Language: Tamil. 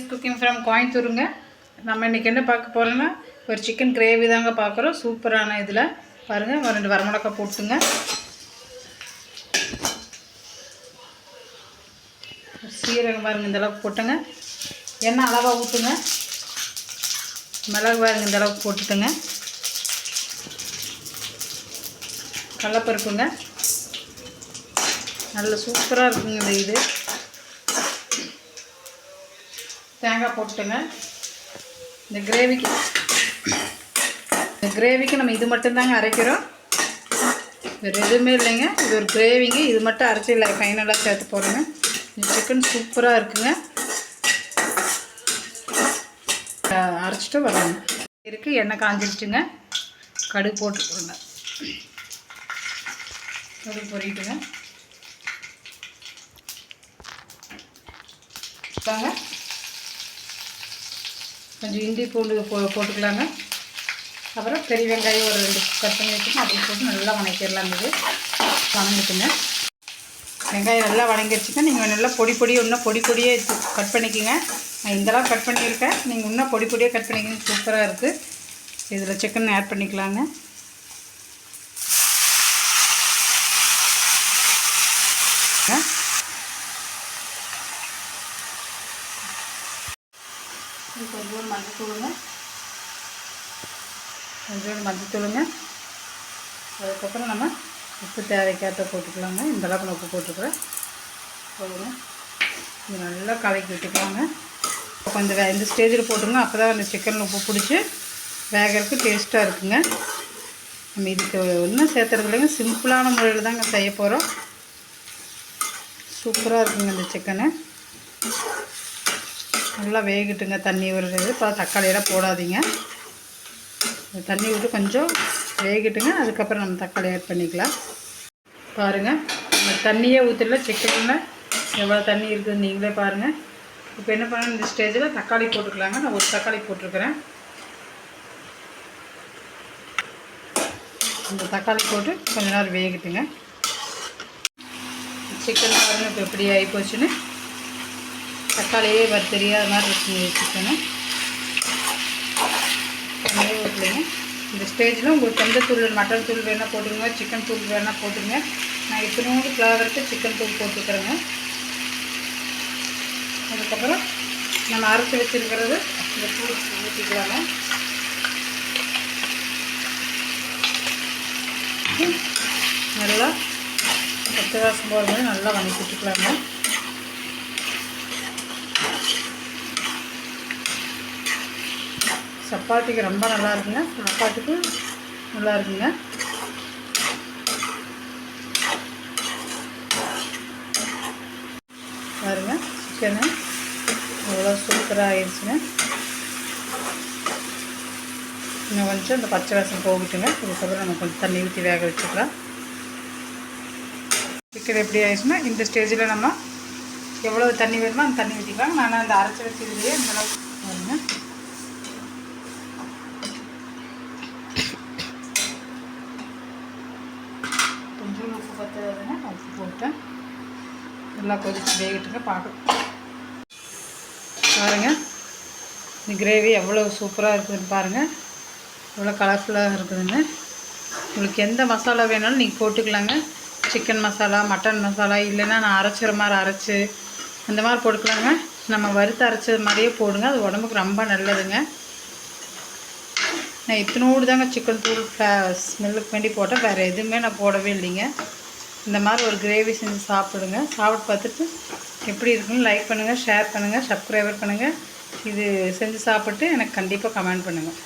Friends, cooking from கோயம்புத்தூருங்க. நம்ம இன்றைக்கி என்ன பார்க்க போகிறோன்னா ஒரு சிக்கன் கிரேவி தாங்க பார்க்குறோம். சூப்பரான இதில் பாருங்கள், ஒரு 2 வரமிளகாய் போட்டுங்க, சீரகம் பாருங்கள் இந்தளவுக்கு போட்டுங்க, எண்ணெய் அளவாக ஊற்றுங்க, மிளகு பாருங்கள் இந்தளவுக்கு போட்டுட்டுங்க, கடலைப்பருப்புங்க, நல்ல சூப்பராக இருக்குங்க இந்த இது. தேங்காய் போட்டுங்க. இந்த கிரேவிக்கு நம்ம இது மட்டும்தாங்க அரைக்கிறோம், வேறு எதுவுமே இல்லைங்க. இது ஒரு கிரேவிங்க, இது மட்டும் அரைச்சி இல்லை ஃபைனலாக சேர்த்து போடுறேங்க. இந்த சிக்கன் சூப்பராக இருக்குங்க. அரைச்சிட்டு வரணும் இருக்குது. எண்ணெய் காஞ்சிடுச்சுங்க, கடுகு போட்டுக்கோங்க, கடுகு பொரிட்டுங்க வாங்க. கொஞ்சம் இஞ்சி பூண்டு போட்டுக்கலாங்க. அப்புறம் பெரிய வெங்காயம் ஒரு 2 கட் பண்ணி வச்சுக்கணும், அப்படி போட்டு நல்லா வணக்கிடலாங்க. இது வணங்கிட்டுங்க, வெங்காயம் நல்லா வணங்கிடுச்சுங்க. நீங்கள் நல்லா இன்னும் பொடியே கட் பண்ணிக்கோங்க. நான் இந்தளவு கட் பண்ணியிருக்கேன், நீங்கள் இன்னும் பொடியாக கட் பண்ணிக்கோங்க. சூப்பராக இருக்குது. இதில் சிக்கன் ஆட் பண்ணிக்கலாங்க. கொஞ்சோண்டு மஞ்சத்தூளுங்க, அதுக்கப்புறம் நம்ம உப்பு தேவைக்கேற்ற போட்டுக்கலாங்க. இந்தளவுக்கு நான் உப்பு போட்டுக்கிறேன் போதுங்க. இது நல்லா கலக்கி விட்டுக்கலாங்க. கொஞ்சம் இந்த ஸ்டேஜில் போட்டுங்க, அப்போ தான் அந்த சிக்கனில் உப்பு பிடிச்சி வேகிறதுக்கு டேஸ்ட்டாக இருக்குங்க. நம்ம இதுக்கு ஒன்றும் சேர்த்துறது இல்லைங்க, சிம்பிளான முறையில் தாங்க செய்ய போகிறோம். சூப்பராக இருக்குங்க இந்த சிக்கனு. நல்லா வேகிட்டுங்க, தண்ணி வருது. இப்போ தக்காளியெல்லாம் போடாதீங்க, தண்ணி விட்டு கொஞ்சம் வேகிட்டுங்க, அதுக்கப்புறம் நம்ம தக்காளி ஆட் பண்ணிக்கலாம். பாருங்கள், நம்ம தண்ணியே ஊற்றல, சிக்கனில் எவ்வளோ தண்ணி இருக்குது நீங்களே பாருங்கள். இப்போ என்ன பண்ணணும், இந்த ஸ்டேஜில் தக்காளி போட்டுக்கலாங்க. நான் ஒரு தக்காளி போட்டிருக்கிறேன். இந்த தக்காளி போட்டு கொஞ்ச நேரம் வேகிட்டுங்க. சிக்கன் பாருங்கள் இப்போ எப்படி ஆகி போச்சுன்னு. தக்காளியே தெரியாத மாதிரி இருக்குங்க சிக்கனு. ஊற்றலைங்க. இந்த ஸ்டேஜில் உங்களுக்கு எந்த தூள், மட்டன் தூள் வேணால் போட்டுங்க, சிக்கன் தூள் வேணால் போட்டுங்க. நான் இத்தனோடு ஃப்ளேவருக்கு சிக்கன் தூள் போட்டுக்கிறேங்க. அதுக்கப்புறம் நம்ம அரைச்சி வச்சுருக்கிறது இந்த தூள் ஊற்றிக்கலாங்க. நல்லா பச்சை வாசம் போகிற மாதிரி நல்லா வதக்கிட்டுக்கலாங்க. சப்பாத்திக்கு ரொம்ப நல்லா இருக்குங்க, சாப்பாட்டுக்கு நல்லா இருக்குங்க. பாருங்க, சிக்கனு அவ்வளோ சூப்பராக ஆயிடுச்சுங்க. இன்னும் கொஞ்சம் இந்த பச்சை வாசம் போகிட்டுங்க. இதுக்கப்புறம் நம்ம கொஞ்சம் தண்ணி ஊற்றி வேக வச்சுக்கலாம். சிக்கன் எப்படி ஆயிடுச்சுன்னா இந்த ஸ்டேஜில் நம்ம எவ்வளோ தண்ணி வேணுமோ அந்த தண்ணி ஊற்றிக்கலாம். நான் அந்த அரைச்சி வச்சுருந்தே அந்தளவுக்கு பாருங்க. கொஞ்சம் உப்பு பத்தாதுங்க, உப்பு போட்டேன். நல்லா கொதிச்சு வேகிட்டுங்க பார்க்கலாம். பாருங்கள், இந்த கிரேவி எவ்வளோ சூப்பராக இருக்குதுன்னு பாருங்கள், எவ்வளோ கலர்ஃபுல்லாக இருக்குதுங்க. உங்களுக்கு எந்த மசாலா வேணாலும் நீங்கள் போட்டுக்கலாங்க. சிக்கன் மசாலா, மட்டன் மசாலா, இல்லைன்னா நான் அரைச்சிற மாதிரி அரைச்சி அந்த மாதிரி போட்டுக்கலாங்க. நம்ம வறுத்து அரைச்சது மாதிரியே போடுங்க, அது உடம்புக்கு ரொம்ப நல்லதுங்க. நான் இத்தனோடு தாங்க சிக்கன் தூள் ஸ்மெல்லுக்கு வேண்டி போட்டேன், வேறு எதுவுமே நான் போடவே இல்லைங்க. இந்த மாதிரி ஒரு கிரேவி செஞ்சு சாப்பிடுங்க. சாப்பிட்டு பார்த்துட்டு எப்படி இருக்குன்னு லைக் பண்ணுங்கள், ஷேர் பண்ணுங்கள், சப்ஸ்கிரைபர் பண்ணுங்கள். இது செஞ்சு சாப்பிட்டு எனக்கு கண்டிப்பாக கமெண்ட் பண்ணுங்கள்.